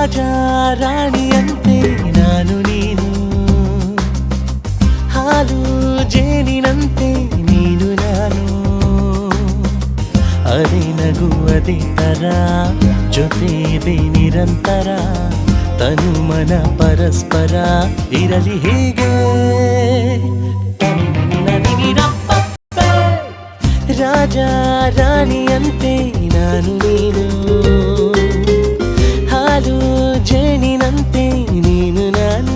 ರಾಜ ರಾಣಿಯಂತೆ ನಾನು ನೀನು, ಹಾಲು ಜೇನಿನಂತೆ ನೀನು ನಾನು, ಅದೇ ನಗು ಅದೇ ತರ ಜೊತೆ ಇದೆ ನಿರಂತರ, ತನು ಮನ ಪರಸ್ಪರ ಇರಲಿ ಹೀಗೆ. ರಾಜ ರಾಣಿಯಂತೆ ನಾನು ನೀನು, ಹಾಲು ಜೇನಿನಂತೆ ನೀನು ನಾನು.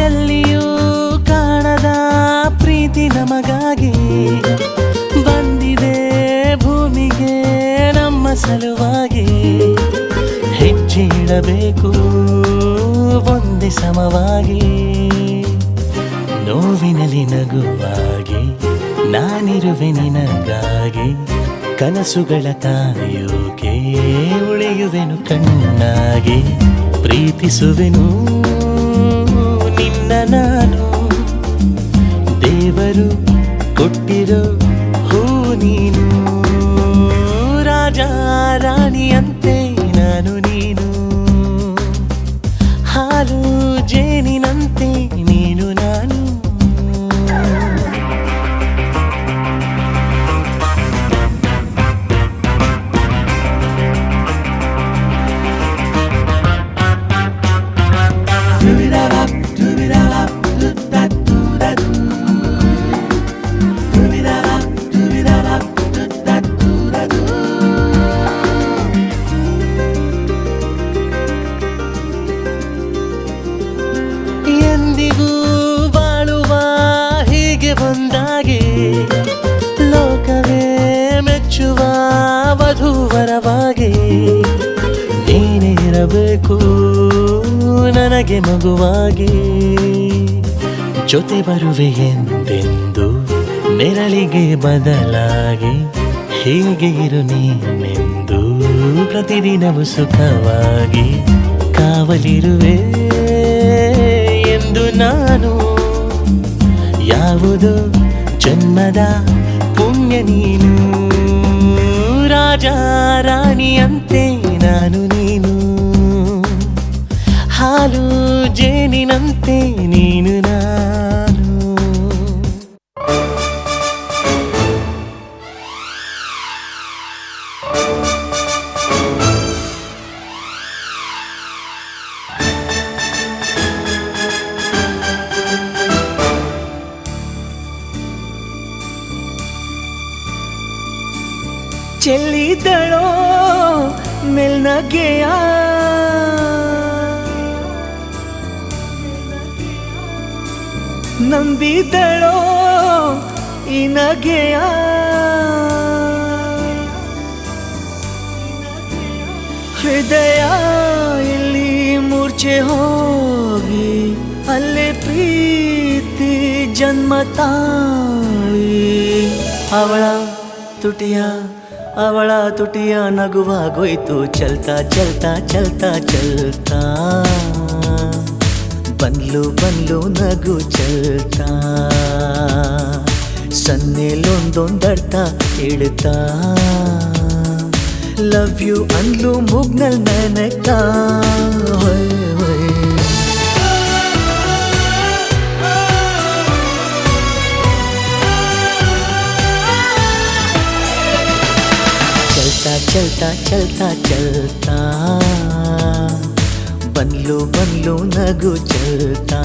ಎಲ್ಲಿಯೂ ಕಾಣದ ಪ್ರೀತಿ ನಮಗಾಗಿ ಬಂದಿದೆ ಭೂಮಿಗೆ ನಮ್ಮ ಸಲುವಾಗಿ, ಹೆಜ್ಜೆ ಇಡಬೇಕು ಒಂದೇ ಸಮವಾಗಿ, ನೋವಿನಲ್ಲಿ ನಗುವಾಗಿ ನಾನಿರುವೆ ನಿನಗಾಗಿ, ಕನಸುಗಳ ಕಾಯೋಕೆ ಉಳಿಯುವೆನು ಕಣ್ಣಾಗಿ, ಪ್ರೀತಿಸುವೆನು ನಿನ್ನ ನಾನು, ದೇವರು ಕೊಟ್ಟಿರೋ ಹೂ ನೀನು, ರಾಜ ರಾಣಿಯಂತೆ ನಾನು ನೀನು, ಹಾಲು ಜೇನಿನಂತೆ ನೀನು ನಾನು. ಎಂದಿಗೂ ಬಾಳುವ ಹೀಗೆ ಒಂದಾಗಿ, ಲೋಕವೇ ಮೆಚ್ಚುವ ವಧೂವರವಾಗಿ, ನೀನೇ ಇರಬೇಕು ನನಗೆ ಮಗುವಾಗಿ, ಜೊತೆ ಬರುವೆ ಎಂದೆಂದು ನೆರಳಿಗೆ ಬದಲಾಗಿ, ಹೀಗೆ ಇರು ನೀನೆಂದು ಪ್ರತಿದಿನವೂ ಸುಖವಾಗಿ, ಕಾವಲಿರುವೆ ಎಂದು ನಾನು, ಯಾವುದೋ ಜನ್ಮದ ಪುಣ್ಯ ನೀನು, ರಾಜ ರಾಣಿಯಂತೆ ನಾನು ನೀನು, ಹಾಲು ಜೇನಿನಂತೆ ನೀನು ನಾನು. ಚೆಲ್ಲಿದಳೋ ಮೆಲ್ನಗೆಯ ನಂಬಿದಳೋ ಈ ನಗೆಯ, ಹೃದಯ ಇಲ್ಲಿ ಮೂರ್ಛೆ ಹೋಗಿ ಅಲ್ಲೇ ಪ್ರೀತಿ ಜನ್ಮ ತಾಳಿ, ಅವಳ ತುಟಿಯ ನಗುವಾಗೋಯ್ತು ಚಲ್ತಾ ಚಲ್ತಾ ಚಲ್ತಾ ಚಲ್ತಾ, ಬಂದ್ಲು ನಗು ಚಲ್ತಾ, ಸನ್ನೆಲೊಂದೊಂದರ್ಥ ಹೇಳ್ತಾ, ಲವ್ ಯು ಅಂದ್ಲು ಮುಗ್ನಲ್ ನನಕ, ಚಲ್ತಾ ಚಲ್ತಾ ಚಲ್ತಾ, ಬಂದ್ಲು ನಗು ಚಲ್ತಾ,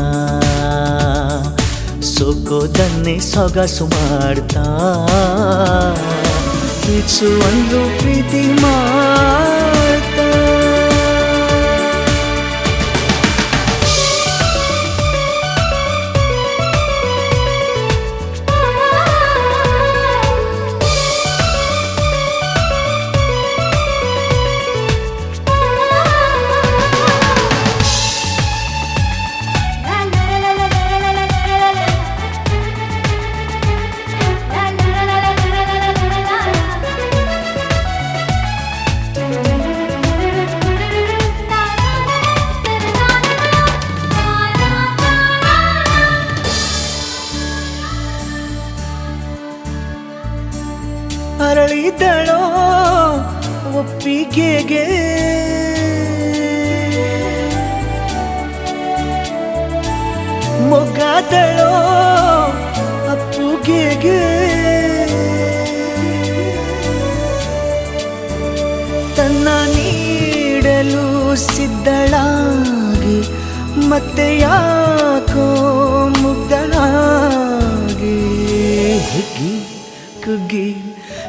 ಸೋಕೋದನ್ನೇ ಸೊಗಸು ಮಾಡ್ತಾ, ಪ್ರೀತಿಸು ಅಂದ್ಲು ಪ್ರೀತಿ ಮಾಡ್ತಾ. ಅರಳಿದಳೋ ಒಪ್ಪಿಗೆಗೆ ಮೊಗ್ಗಾದಳೋ ಅಪ್ಪುಗೆಗೆ ತನ್ನ ನೀಡಲು ಸಿದ್ಧಳಾಗಿ ಮತ್ತೆ ಯಾಕೋ ಮುಗ್ಧಳಾಗಿ ಹಿಗ್ಗಿ ಕುಗ್ಗಿ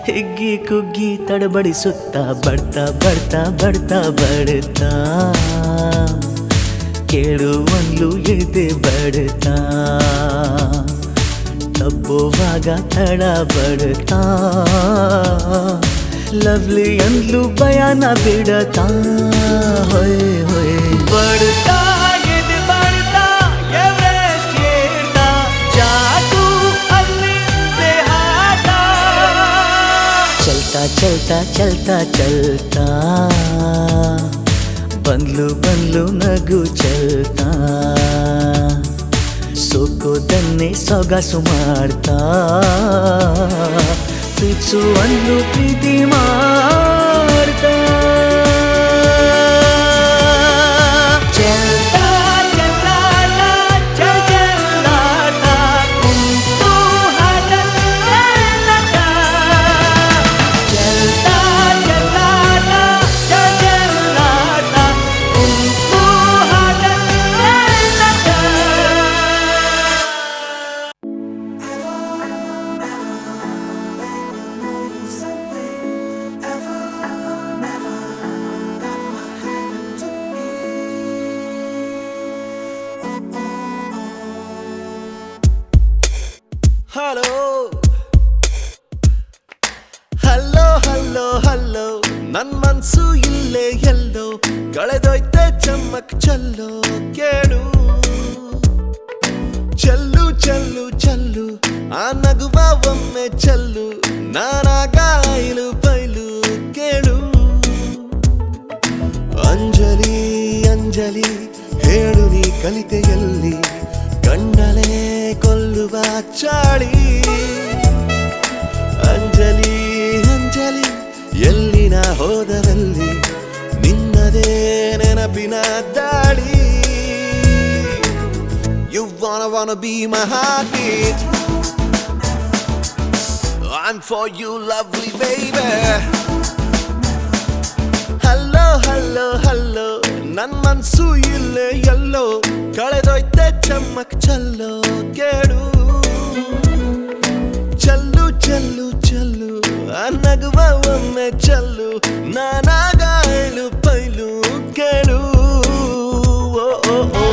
ಹಿಗ್ಗಿ ಕುಗ್ಗಿ ತಡಬಡಿಸುತ್ತಾ ಬಡ್ತಾ ಬಡ್ತಾ ಬಡ್ತಾ ಬಡ್ತಾ ಕೇಳುವನ್ಲು ಎದೆ ಬಡ್ತಾ ತಪ್ಪುವಾಗ ತಡ ಬಡ್ತಾ ಲವ್ಲಿ ಅಂದ್ಲು ಭಯನ ಬಿಡತಾ ಹೊಯ್ ಹೊಯ್ ಬಡ್ತಾ ಎದೆ ಬಡ್ತಾ ಎವರೆಸ್ಟ್ ಏರ್ತಾ ಜಾದೂ ಅಲ್ಲಿ ಬೆಹಾಟ ಚಲ್ತಾ ಚಲ್ತಾ ಚಲ್ತಾ ಚಲ್ತಾ ಬಂದ್ಲು ಬಂದ್ಲು ನಗು ಚಲ್ತಾ ಸೋಕೋದನ್ನೇ ಸೊಗಸು ಮಾಡ್ತಾ ಪ್ರೀತಿಸುವನ್ಲು ಪ್ರೀತಿ ಮಾಡ್ತಾ ಚಲ್ತಾ ಚಲ್ಲಾಟ ಚಲ್ ಚಲ್ಲಾಟ ಕುಂತು ಹಾಡಲ್ಲಾಟ ಚಲ್ತಾ ಚಲ್ಲಾಟ ಚಲ್ ಚಲ್ಲಾಟ ಕುಂತು ಹಾಡಲ್ಲಾಟ ಹಲೋ ಹಲೋ ಹಲೋ ಹಲೋ ನನ್ ಮನ್ಸು ಇಲ್ಲೇ ಎಲ್ಲೋ ಕಳೆದೋಯ್ತೆ ಚಮ್ಮಕ್ ಚಲ್ಲೋ ಕೇಳು ಚಲ್ಲು ಚಲ್ಲು ಚಲ್ಲು ಆ ನಗುವ ಒಮ್ಮೆ ಚಲ್ಲು ನಾನಾಗ ಐಲು ಬೈಲು ಕೇಳು ಅಂಜಲಿ ಅಂಜಲಿ ಹೇಳು ನೀ ಕಲಿತೆಯಲ್ಲಿ ಗಂಡಲೇ ಕೊಲ್ಲುವ ಚಾಳಿ ಅಂಜಲಿ ಅಂಜಲಿ ಎಲ್ಲಿನ ಹೋದರಲ್ಲಿ ನಿನ್ನದೇ ನೆನಪಿನ ದಾಳಿ You wanna be my heartbeat I'm for you lovely baby Hello hello hello ನನ್ ಮನ್ಸು ಇಲ್ಲೇ ಎಲ್ಲೋ ಕಳೆದೋಯ್ತೆ ಚಮ್ಮಕ್ ಚಲ್ಲೋ ಕೇಳು ಚಲ್ಲು ಚಲ್ಲು ಚಲ್ಲು ಆ ನಗುವ ಒಮ್ಮೆ ಚಲ್ಲು ನಾನಾಗ ಐಲು ಪೈಲು ಕೇಳು ಓ ಓ ಓ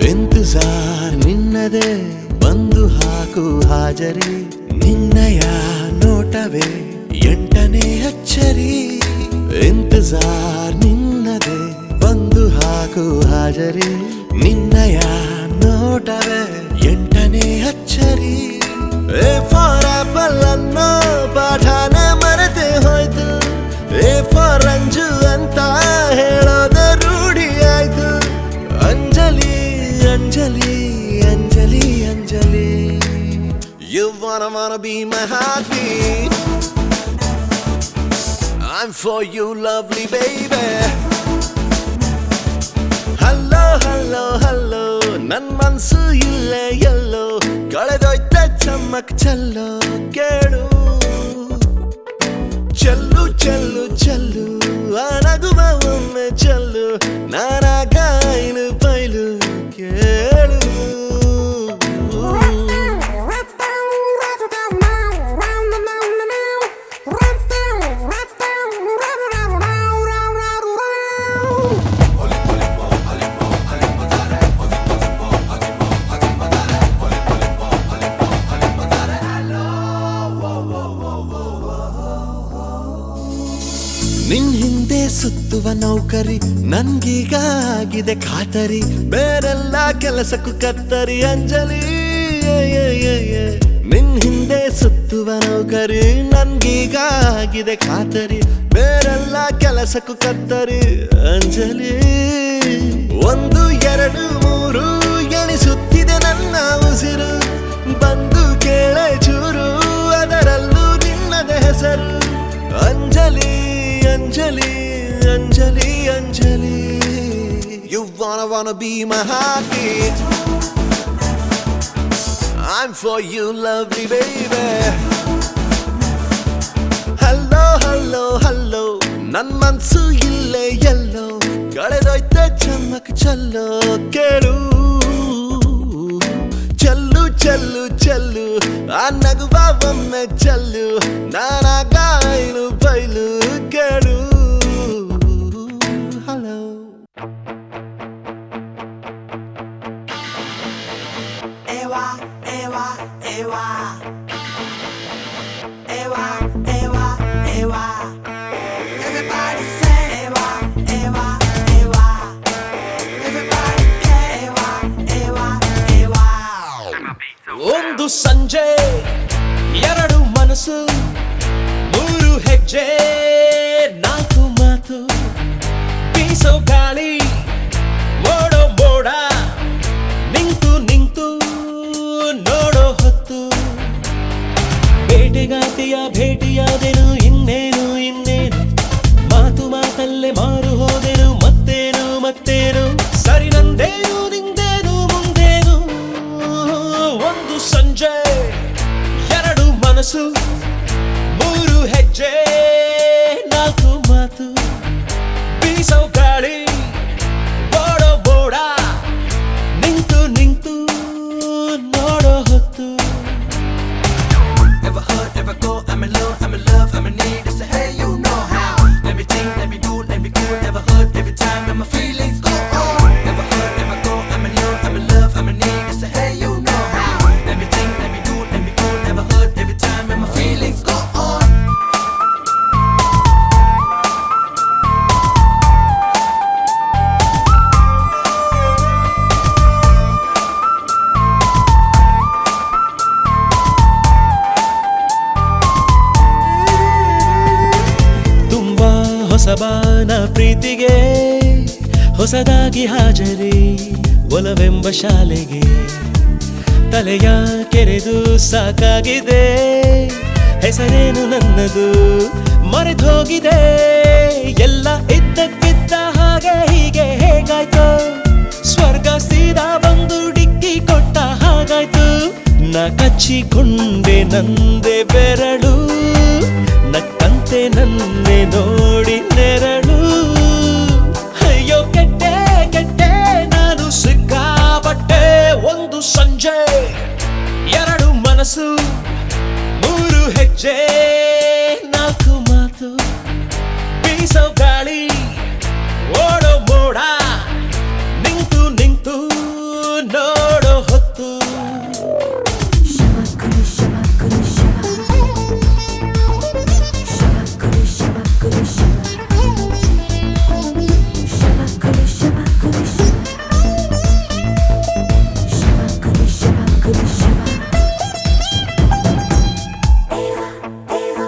ಇಂತಜಾರ್ ನಿನ್ನದೇ ಬಂದು ಹಾಕು ಹಾಜರಿ ನಿನ್ನಯ ನೋಟವೇ ಎಂಟನೇ ಅಚ್ಚರಿ ಇಂತಜಾರ್ ನಿನ್ನದೇ ಬಂದು ಹಾಕು ಹಾಜರಿ ನಿನ್ನಯ ನೋಟವೇ ಎಂಟನೇ ಅಚ್ಚರಿ ಎ ಫಾರ್ ಆಪಲ್ ಅನ್ನೋ ಪಾಠಾನ ಮರೆತೆ ಹೋಯ್ತು ಎ ಫಾರ್ ರಂಜು ಅಂತ ಹೇಳೋದ ರೂಢಿ ಆಯ್ತು Anjali Anjali Anjali Anjali You wanna be my heartbeat I'm for you lovely baby Hello hello hello ನನ್ ಮನ್ಸು ಇಲ್ಲೇ ಎಲ್ಲೋ ಕಳೆದೋಯ್ತೆ ಚಮ್ಮಕ್ ಚಲ್ಲೋ ಕೇಳು ಚಲ್ಲು ಚಲ್ಲು ಚಲ್ಲು ಆ ನಗುವ ಒಮ್ಮೆ ಚಲ್ಲು ನಾನಾಗ ಐಲು ಪೈಲು ಕೇಳು ನಿನ್ ಹಿಂದೆ ಸುತ್ತುವ ನೌಕರಿ ನನ್ಗೀಗ ಆಗಿದೆ ಖಾತರಿ ಬೇರೆಲ್ಲ ಕೆಲಸಕ್ಕೂ ಕತ್ತರಿ ಅಂಜಲಿ ನಿನ್ ಹಿಂದೆ ಸುತ್ತುವ ನೌಕರಿ ನನ್ಗೀಗ ಆಗಿದೆ ಖಾತರಿ ಬೇರೆಲ್ಲ ಕೆಲಸಕ್ಕೂ ಕತ್ತರಿ ಅಂಜಲಿ ಒಂದು ಎರಡು ಮೂರು ಎಣಿಸುತ್ತಿದೆ ನನ್ನ ಉಸಿರು ಬಂದು ಕೇಳೆ ಚೂರು ಅದರಲ್ಲೂ ನಿನ್ನದ ಹೆಸರು Anjali Anjali Anjali Anjali You wanna be my heartbeat I'm for you lovely baby Hello hello hello ನನ್ ಮನ್ಸು ಇಲ್ಲೇ ಎಲ್ಲೋ ಕಳೆದೋಯ್ತೆ ಚಮ್ಮಕ್ ಚಲ್ಲೋ ಕೇಳು ಚಲ್ಲು ಚಲ್ಲು ಚಲ್ಲು ಆ ನಗುವ ಒಮ್ಮೆ ಚಲ್ಲು ನಾನಾಗ ಐನು ಬೈಲು ಕೇಳು hello Ewa, Ewa, Ewa. Ewa, Ewa, Ewa. Everybody say Ewa, Ewa, Ewa. Everybody say Ewa, Ewa, Ewa. ಒಂದು ಸಂಜೆ ಎರಡು ಮನಸ್ಸು ಮೂರು ಹೆಜ್ಜೆ ನಾಲ್ಕು ಮಾತು ಬೀಸೋ ಗಾಳಿ ಓಡೋ ಮೋಡ ನಿಂತು ನಿಂತು ನೋಡೋ ಹೊತ್ತು ಬೇಟೆಗಾತಿಯ ಭೇಟಿಯಾದೆನು ಇನ್ನೇನು ಇನ್ನೇನು ಮಾತು ಮಾತಲ್ಲೇ ಮಾರು ಹೋದೆನು ಮತ್ತೇನು ಮತ್ತೇನು ಸರಿ ನಂದೇನು ನಿಂದೇನು ಮುಂದೇನು ಒಂದು ಸಂಜೆ ಎರಡು ಮನಸ್ಸು ಮೂರು ಹೆಜ್ಜೆ ನಾಲ್ಕು ಮಾತು ಬೀಸೋ ಗಾಳಿ ಓಡೋ ಬೋಡ ನಿಂತು ನಿಂತು ನೋಡೋ ಹೊತ್ತು Ever hurt, ever go, I'm in love, I'm in love, I'm in need. It's a hey, you know how. Let me think, let me do, let me cool. Never hurt every time when my feelings go on. Never hurt, never go, I'm in love, I'm in love, I'm in need. It's a hey, you know how. Let me think, let me do, let me cool. Never hurt every time when my feelings go on. ತುಂಬಾ ಹೊಸಬಾನ ಪ್ರೀತಿಗೆ ಹೊಸದಾಗಿ ಹಾಜರಿ ಒಲವೆಂಬ ಶಾಲೆಗೆ ತಲೆಯ ಕೆರೆದು ಸಾಕಾಗಿದೆ ಹೆಸರೇನು ನನ್ನದು ಮರೆತೋಗಿದೆ ಎಲ್ಲ ಇದ್ದಕ್ಕಿದ್ದ ಹಾಗೆ ಹೀಗೆ ಹೇಗಾಯ್ತು ಸ್ವರ್ಗ ಸೀದಾ ಬಂದು ಡಿಕ್ಕಿ ಕೊಟ್ಟ ಹಾಗಾಯ್ತು ನಾ ಕಚ್ಚಿಕೊಂಡೆ ನಂದೆ ಬೆರಳು ನಕ್ಕಂತೆ ನನ್ನೆ ನೋಡಿ ನೆರಳು ಅಯ್ಯೋ ಕೆಟ್ಟೆ ಕೆಟ್ಟೆ ನಾನು ಸಿಕ್ಕಾಪಟ್ಟೆ ಒಂದು ಸಂಜೆ ಎರಡು ಮನಸ್ಸು ಮೂರು ಹೆಜ್ಜೆ ನಾಲ್ಕು ಮಾತು ಬೀಸೋ ಗಾಳಿ ಓಡೋ ಮೋಡ ನಿಂತು ನಿಂತು ನೋಡೋ ಹೊತ್ತು Shabakuru shabakuru shaba. Shabakuru shabakuru shaba. Shabakuru shabakuru shaba. Shabakuru shabakuru shaba. Eva, Eva.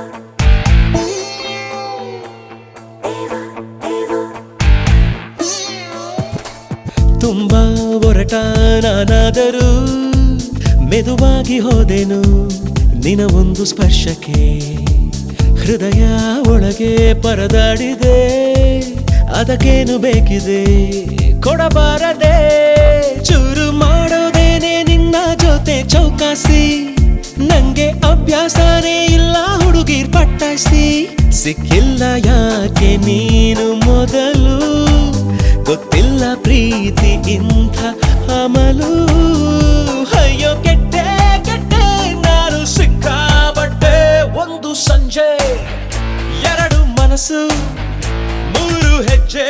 Eva, Eva. ತುಂಬಾ ಒರಟ ನಾನಾದರೂ ಮೆದುವಾಗಿ ಹೋದೆನು ನಿನ ಒಂದು ಸ್ಪರ್ಶಕ್ಕೆ ಹೃದಯ ಒಳಗೆ ಪರದಾಡಿದೆ ಅದಕ್ಕೇನು ಬೇಕಿದೆ ಕೊಡಬಾರದೆ ಚೂರು ಮಾಡೋದೇನೆ ನಿನ್ನ ಜೊತೆ ಚೌಕಾಸಿ ನಂಗೆ ಅಭ್ಯಾಸನೇ ಇಲ್ಲ ಹುಡುಗಿರ್ ಪಟ್ಟಾಯಿಸಿ ಸಿಕ್ಕಿಲ್ಲ ಯಾಕೆ ನೀನು ಮೊದಲು ಗೊತ್ತಿಲ್ಲ ಪ್ರೀತಿ ಇಂಥ ಅಮಲು ಅಯ್ಯೋ ಕೆಟ್ಟೆ ಕೆಟ್ಟೆ ನಾನು ಸಿಕ್ಕಾಪಟ್ಟೆ ಒಂದು ಸಂಜೆ ಎರಡು ಮನಸ್ಸು ಮೂರು ಹೆಜ್ಜೆ